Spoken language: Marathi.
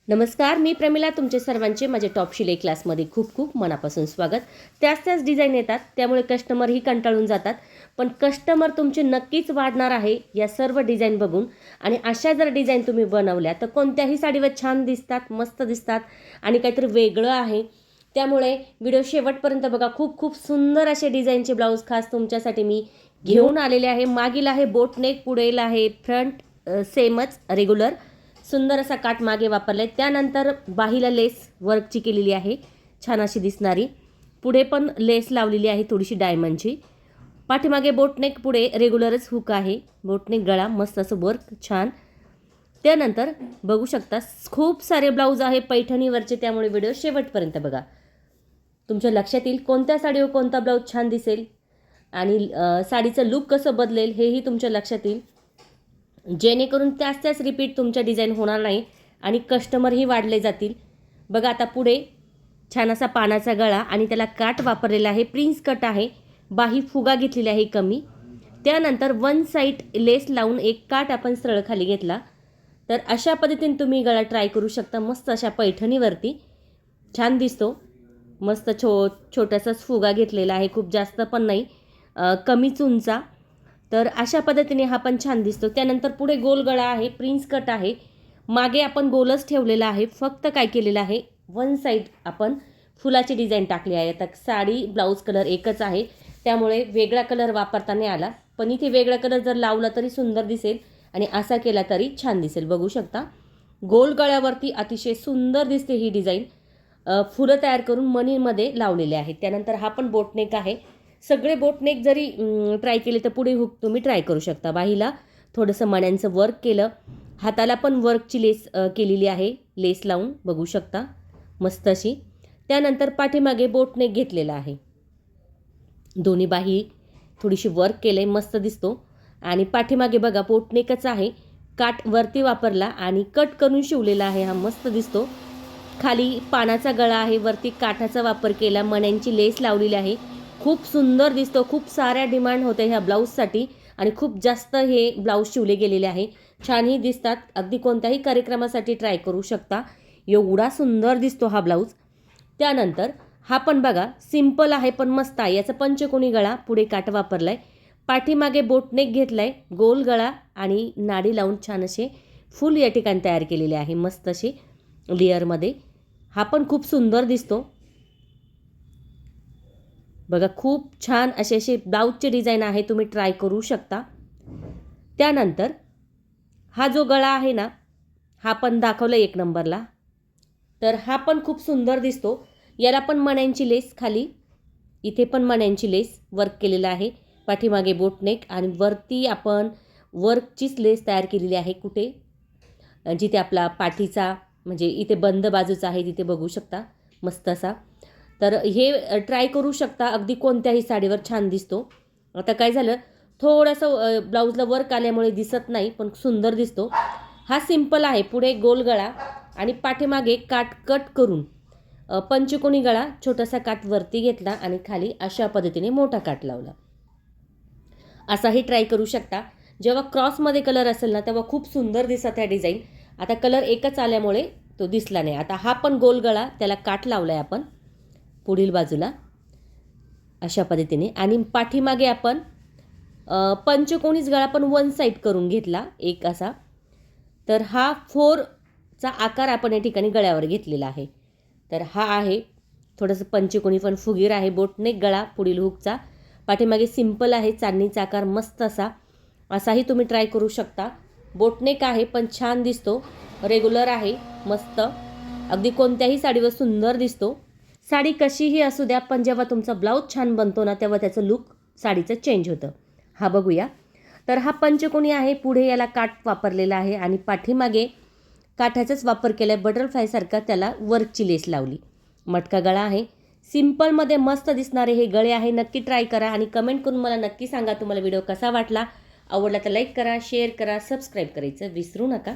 नमस्कार, मी प्रमिला. तुमचे सर्वांचे माझे टॉप शिलाई क्लासमध्ये खूप खूप मनापासून स्वागत. त्याच डिझाईन येतात, त्यामुळे कस्टमरही कंटाळून जातात. पण कस्टमर तुमचे नक्कीच वाढणार आहे या सर्व डिझाईन बघून. आणि अशा जर डिझाईन तुम्ही बनवल्या तर कोणत्याही साडीवर छान दिसतात, मस्त दिसतात आणि काहीतरी वेगळं आहे. त्यामुळे व्हिडिओ शेवटपर्यंत बघा. खूप खूप सुंदर असे डिझाईनचे ब्लाऊज खास तुमच्यासाठी मी घेऊन आलेले आहे. मागील आहे बोटनेक, पुढेल आहे फ्रंट सेमच रेग्युलर. सुंदर असा काट मागे वापरलाय. त्यानंतर बाहीला लेस वर्कची केलेली आहे, छान अशी दिसणारी. पुढे पण लेस लावलेली आहे थोडीशी डायमंडची. पाठीमागे बोटनेक, पुढे रेग्युलरच हुक आहे. बोटनेक गळा, मस्त असं वर्क छान. त्यानंतर बघू शकता खूप सारे ब्लाऊज आहे पैठणीवरचे, त्यामुळे व्हिडिओ शेवटपर्यंत बघा. तुमच्या लक्षात येईल कोणत्या साडीवर कोणता ब्लाऊज छान दिसेल आणि साडीचं लुक कसं बदलेल हेही तुमच्या लक्षात येईल, जेणेकरून त्याच रिपीट तुमच्या डिझाईन होणार नाही आणि कस्टमरही वाढले जातील. बघा आता पुढे छान असा पानाचा गळा आणि त्याला काट वापरलेला आहे, प्रिन्स कट आहे. बाही फुगा घेतलेली आहे कमी. त्यानंतर वन साईड लेस लावून एक काट आपण सरळ खाली घेतला. तर अशा पद्धतीने तुम्ही गळा ट्राय करू शकता. मस्त अशा पैठणीवरती छान दिसतो. मस्त छोटासाच फुगा घेतलेला आहे, खूप जास्त पण नाही, कमीच उंचा. तर अशा पद्धतीने हा पण छान दिसतो. त्यानंतर पुढे गोल गळा आहे, प्रिन्स कट आहे. मागे आपण गोलच ठेवलेला आहे, फक्त काय केलेलं आहे वन साईड आपण फुलाची डिझाईन टाकली आहे. आता साडी ब्लाऊज कलर एकच आहे, त्यामुळे वेगळा कलर वापरता नाही आला. पण इथे वेगळा कलर जर लावला तरी सुंदर दिसेल आणि असा केला तरी छान दिसेल. बघू शकता गोल गळ्यावरती अतिशय सुंदर दिसते ही डिझाईन. फुलं तयार करून मणीमध्ये लावलेले आहेत. त्यानंतर हा पण बोटनेक आहे. सगळे बोटनेक जरी ट्राय केले तर पुढे हुक तुम्ही ट्राय करू शकता. बाहीला थोडंसं मण्यांचं वर्क केलं, हाताला पण वर्कची लेस केलेली आहे, लेस लावून बघू शकता मस्त अशी. त्यानंतर पाठीमागे बोटनेक घेतलेला आहे, दोन्ही बाही थोडीशी वर्क केलं आहे, मस्त दिसतो. आणि पाठीमागे बघा बोटनेकच आहे, काट वरती वापरला आणि कट करून शिवलेला आहे, हा मस्त दिसतो. खाली पानाचा गळा आहे, वरती काठाचा वापर केला, मण्यांची लेस लावलेली आहे, खूप सुंदर दिसतो. खूप साऱ्या डिमांड होते ह्या ब्लाऊजसाठी आणि खूप जास्त हे ब्लाऊज शिवले गेलेले आहे, छानही दिसतात. अगदी कोणत्याही कार्यक्रमासाठी ट्राय करू शकता, एवढा सुंदर दिसतो हा ब्लाऊज. त्यानंतर हा पण बघा सिंपल आहे पण मस्त आहे. याचा पंचकोनी गळा, पुढे काठ वापरलाय, पाठीमागे बोटनेक घेतलाय, गोल गळा आणि नाडी लावून छान असे फुल या ठिकाणी तयार केलेले आहे, मस्त असे लेअरमध्ये. हा पण खूप सुंदर दिसतो बघा. खूप छान असे ब्लाऊजचे डिझाईन आहे, तुम्ही ट्राय करू शकता. त्यानंतर हा जो गळा आहे ना, हा पण दाखवला एक नंबरला. तर हा पण खूप सुंदर दिसतो. याला पण मण्यांची लेस खाली, इथे पण मण्यांची लेस वर्क केलेला आहे. पाठीमागे बोटनेक आणि वरती आपण वर्कचीच लेस तयार केलेली आहे. कुठे जिथे आपला पाठीचा म्हणजे इथे बंद बाजूचा आहे तिथे बघू शकता मस्त असा. तर हे ट्राय करू शकता, अगदी कोणत्याही साडीवर छान दिसतो. आता काय झालं, थोडंसं ब्लाऊजला वर्क आल्यामुळे दिसत नाही, पण सुंदर दिसतो. हा सिंपल आहे, पुढे गोल गळा आणि पाठीमागे काट कट करून पंचकोनी गळा, छोटासा काट वरती घेतला आणि खाली अशा पद्धतीने मोठा काट लावला. असाही ट्राय करू शकता. जेव्हा क्रॉसमध्ये कलर असेल ना तेव्हा खूप सुंदर दिसत आहे डिझाईन. आता कलर एकच आल्यामुळे तो दिसला नाही. आता हा पण गोल गळा, त्याला काट लावला आहे आपण पुढील बाजूला अशा पद्धतीने. आणि पाठीमागे आपण पंचकोनीच गळा पण वन साईड करून घेतला एक असा. तर हा 4चा आकार आपण या ठिकाणी गळ्यावर घेतलेला आहे. तर हा आहे थोडंसं पंचकोनी पण फुगीर आहे. बोटनेक गळा पुढील हुकचा, पाठीमागे सिंपल आहे चांदणीचा आकार, मस्त असाही तुम्ही ट्राय करू शकता. बोटनेक आहे पण छान दिसतो, रेग्युलर आहे, मस्त, अगदी कोणत्याही साडीवर सुंदर दिसतो. साडी कशीही असू द्या, पण जेव्हा तुमचा ब्लाऊज छान बनतो ना तेव्हा त्याचं लुक साडीचं चेंज होतं. हा बघूया. तर हा पंचकोनी आहे, पुढे याला काठ वापरलेला आहे आणि पाठीमागे काठाचाच वापर केला आहे, बटरफ्लायसारखा त्याला वर्कची लेस लावली. मटका गळा आहे, सिंपलमध्ये मस्त दिसणारे हे गळे आहे. नक्की ट्राय करा आणि कमेंट करून मला नक्की सांगा तुम्हाला व्हिडिओ कसा वाटला. आवडला तर लाईक करा, शेअर करा, सबस्क्राईब करायचं विसरू नका.